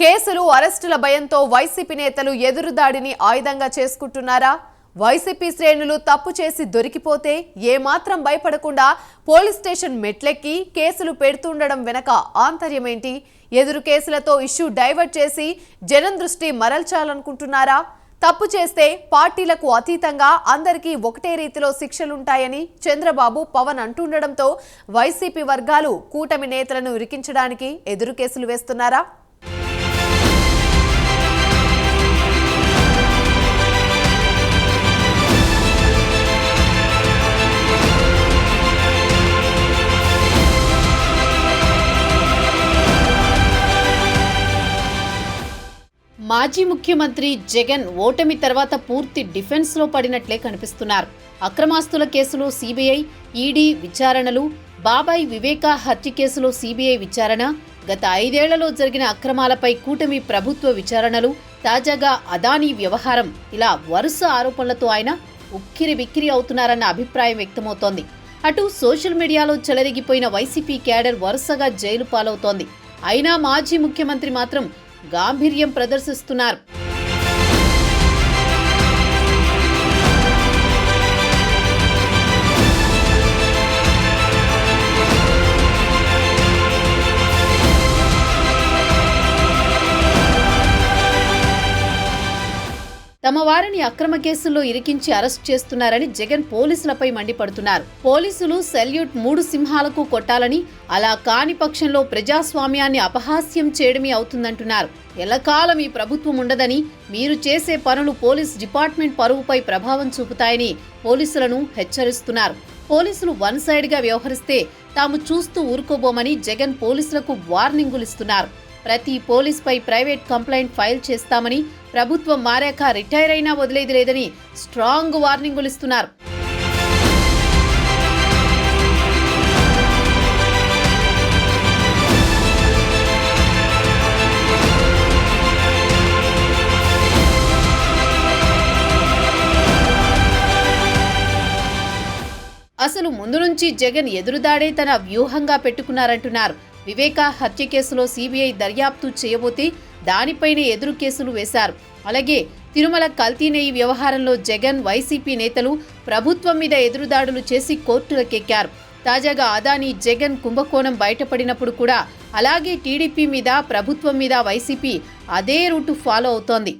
కేసులు అరెస్టుల భయంతో వైసీపీ నేతలు ఎదురుదాడిని ఆయుధంగా చేసుకుంటున్నారా? వైసీపీ శ్రేణులు తప్పు చేసి దొరికిపోతే ఏమాత్రం భయపడకుండా పోలీస్ స్టేషన్ మెట్లెక్కి కేసులు పెడుతుండడం వెనక ఆంతర్యమేంటి? ఎదురు కేసులతో ఇష్యూ డైవర్ట్ చేసి జనం దృష్టి మరల్చాలనుకుంటున్నారా? తప్పు చేస్తే పార్టీలకు అతీతంగా అందరికీ ఒకటే రీతిలో శిక్షలుంటాయని చంద్రబాబు పవన్ అంటుండడంతో వైసీపీ వర్గాలు కూటమి నేతలను ఇరికించడానికి ఎదురు కేసులు వేస్తున్నారా? మాజీ ముఖ్యమంత్రి జగన్ ఓటమి తర్వాత పూర్తి డిఫెన్స్ లో పడినట్లే కనిపిస్తున్నారు. అక్రమాస్తుల కేసులో సిబిఐ, ఈడీ విచారణలు, బాబాయ్ వివేక హత్య కేసులో సిబిఐ విచారణ, గత 5 ఏళ్లలో జరిగిన అక్రమాలపై కూటమి ప్రభుత్వ విచారణలు, తాజాగా అదానీ వ్యవహారం, ఇలా వరుస ఆరోపణలతో ఆయన ఉక్కిరి బిక్కిరి అవుతున్నారన్న అభిప్రాయం వ్యక్తమవుతోంది. అటు సోషల్ మీడియాలో చెలరేగిపోయిన వైసీపీ క్యాడర్ వరుసగా జైలు పాలవుతోంది. అయినా మాజీ ముఖ్యమంత్రి మాత్రం గాంభీర్యం ప్రదర్శిస్తున్నారు. తమ వారిని అక్రమ కేసుల్లో ఇరికించి అరెస్ట్ చేస్తున్నారని జగన్ పోలీసులపై మండిపడుతున్నారు. పోలీసులు సెల్యూట్ 3 సింహాలకు కొట్టాలని, అలా కాని పక్షంలో ప్రజాస్వామ్యాన్ని అపహాస్యం చేయడమే అవుతుందంటున్నారు. ఎల్లకాలం ఈ ప్రభుత్వం ఉండదని, మీరు చేసే పనులు పోలీస్ డిపార్ట్మెంట్ పరువుపై ప్రభావం చూపుతాయని పోలీసులను హెచ్చరిస్తున్నారు. పోలీసులు వన్ సైడ్ గా వ్యవహరిస్తే తాము చూస్తూ ఊరుకోబోమని జగన్ పోలీసులకు వార్నింగులు ఇస్తున్నారు. ప్రతి పోలీస్పై ప్రైవేట్ కంప్లైంట్ ఫైల్ చేస్తామని, ప్రభుత్వం మారాక రిటైర్ అయినా వదిలేది లేదని స్ట్రాంగ్ వార్నింగులు ఇస్తున్నారు. అసలు ముందు నుంచి జగన్ ఎదురుదాడే తన వ్యూహంగా పెట్టుకున్నారంటున్నారు. వివేక హత్య కేసులో సిబిఐ దర్యాప్తు చేయబోతే దానిపైనే ఎదురు కేసులు వేశారు. అలాగే తిరుమల కల్తీ నెయ్యి వ్యవహారంలో జగన్, వైసీపీ నేతలు ప్రభుత్వం మీద ఎదురుదాడులు చేసి కోర్టులకెక్కారు. తాజాగా అదానీ జగన్ కుంభకోణం బయటపడినప్పుడు కూడా అలాగే టీడీపీ మీద, ప్రభుత్వం మీద వైసీపీ అదే రూటు ఫాలో అవుతోంది.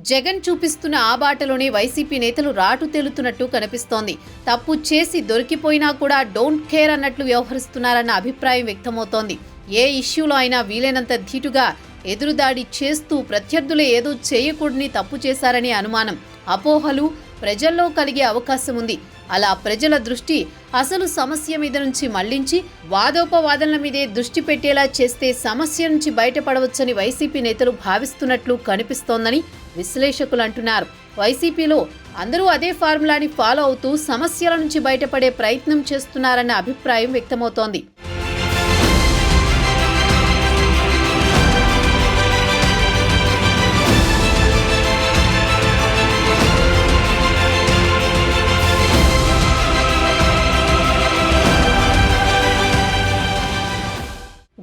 జగన్ చూపిస్తున్న ఆ బాటలోనే వైసీపీ నేతలు రాటు తేలుతున్నట్టు కనిపిస్తోంది. తప్పు చేసి దొరికిపోయినా కూడా డోంట్ కేర్ అన్నట్లు వ్యవహరిస్తున్నారన్న అభిప్రాయం వ్యక్తమవుతోంది. ఏ ఇష్యూలో అయినా వీలైనంత ధీటుగా ఎదురుదాడి చేస్తూ ప్రత్యర్థులే ఏదో చేయకూడని తప్పు చేశారనే అనుమానం, అపోహలు ప్రజల్లో కలిగే అవకాశం ఉంది. అలా ప్రజల దృష్టి అసలు సమస్య మీద నుంచి మళ్లించి వాదోపవాదనల మీదే దృష్టి పెట్టేలా చేస్తే సమస్య నుంచి బయటపడవచ్చని వైసీపీ నేతలు భావిస్తున్నట్లు కనిపిస్తోందని విశ్లేషకులు అంటున్నారు. వైసీపీలో అందరూ అదే ఫార్ములాని ఫాలో అవుతూ సమస్యల నుంచి బయటపడే ప్రయత్నం చేస్తున్నారన్న అభిప్రాయం వ్యక్తమవుతోంది.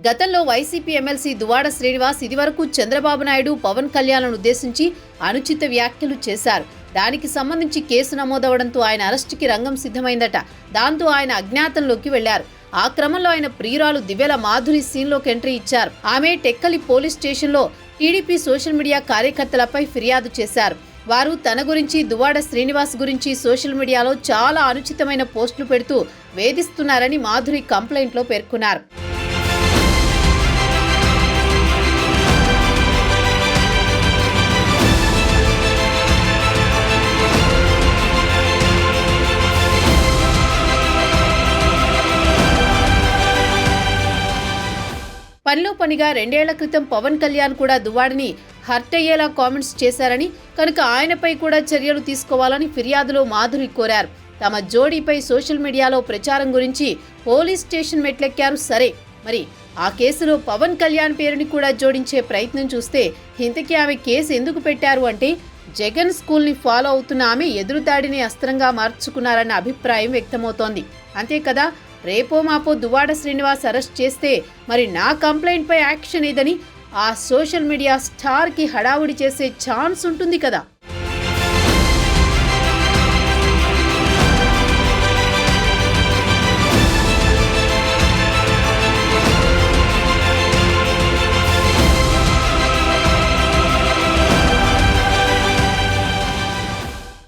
గతంలో వైసీపీ ఎమ్మెల్సీ దువ్వాడ శ్రీనివాస్ ఇదివరకు చంద్రబాబు నాయుడు, పవన్ కళ్యాణ్ను ఉద్దేశించి అనుచిత వ్యాఖ్యలు చేశారు. దానికి సంబంధించి కేసు నమోదవడంతో ఆయన అరెస్టుకి రంగం సిద్ధమైందట. దాంతో ఆయన అజ్ఞాతంలోకి వెళ్లారు. ఆ క్రమంలో ఆయన ప్రియురాలు దివ్యల మాధురి సీన్లోకి ఎంట్రీ ఇచ్చారు. ఆమె టెక్కలి పోలీస్ స్టేషన్లో టీడీపీ సోషల్ మీడియా కార్యకర్తలపై ఫిర్యాదు చేశారు. వారు తన గురించి, దువ్వాడ శ్రీనివాస్ గురించి సోషల్ మీడియాలో చాలా అనుచితమైన పోస్టులు పెడుతూ వేధిస్తున్నారని మాధురి కంప్లైంట్లో పేర్కొన్నారు. పనిలో పనిగా 2 ఏళ్ల క్రితం పవన్ కళ్యాణ్ కూడా దువ్వాడిని హర్ట్ అయ్యేలా కామెంట్స్ చేశారని, కనుక ఆయనపై కూడా చర్యలు తీసుకోవాలని ఫిర్యాదులో మాధురి కోరారు. తమ జోడీపై సోషల్ మీడియాలో ప్రచారం గురించి పోలీస్ స్టేషన్ మెట్లెక్కారు. సరే, మరి ఆ కేసులో పవన్ కళ్యాణ్ పేరుని కూడా జోడించే ప్రయత్నం చూస్తే ఇంతకీ ఆమె కేసు ఎందుకు పెట్టారు అంటే జగన్ స్కూల్ని ఫాలో అవుతున్న ఆమె ఎదురుదాడిని అస్త్రంగా మార్చుకున్నారన్న అభిప్రాయం వ్యక్తమవుతోంది. అంతే కదా, రేపో మాపో దువ్వాడ శ్రీనివాస్ అరెస్ట్ చేస్తే మరి నా కంప్లైంట్పై యాక్షన్ ఏదని ఆ సోషల్ మీడియా స్టార్కి హడావుడి చేసే ఛాన్స్ ఉంటుంది కదా.